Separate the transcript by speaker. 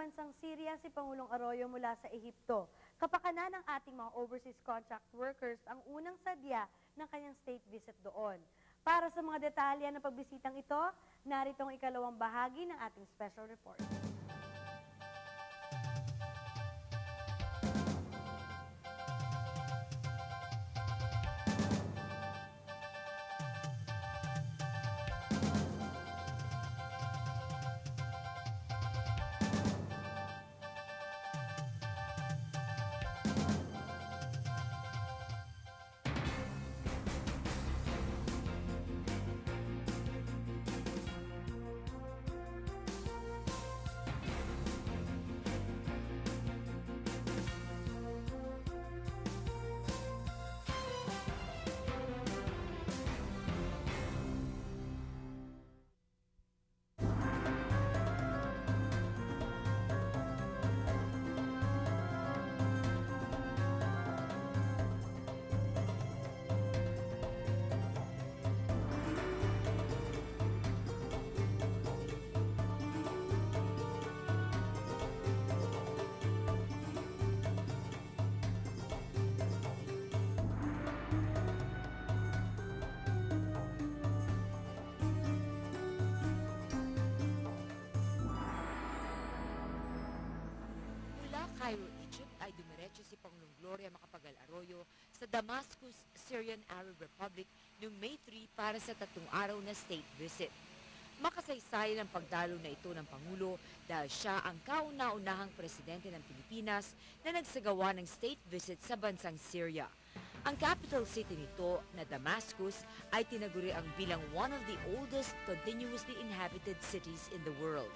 Speaker 1: bansang Syria si Pangulong Arroyo mula sa Ehipto. Kapakanan ng ating mga overseas contract workers ang unang sadya ng kanyang state visit doon. Para sa mga detalye ng pagbisitang ito, narito ang ikalawang bahagi ng ating special report.
Speaker 2: Cairo, Egypt ay dumiretso si Pangulong Gloria Macapagal-Arroyo sa Damascus, Syrian Arab Republic noong May 3 para sa 3 araw na state visit. Makasaysayan ang pagdalo na ito ng Pangulo dahil siya ang kauna-unahang presidente ng Pilipinas na nagsagawa ng state visit sa bansang Syria. Ang capital city nito na Damascus ay tinaguri ang bilang one of the oldest continuously inhabited cities in the world.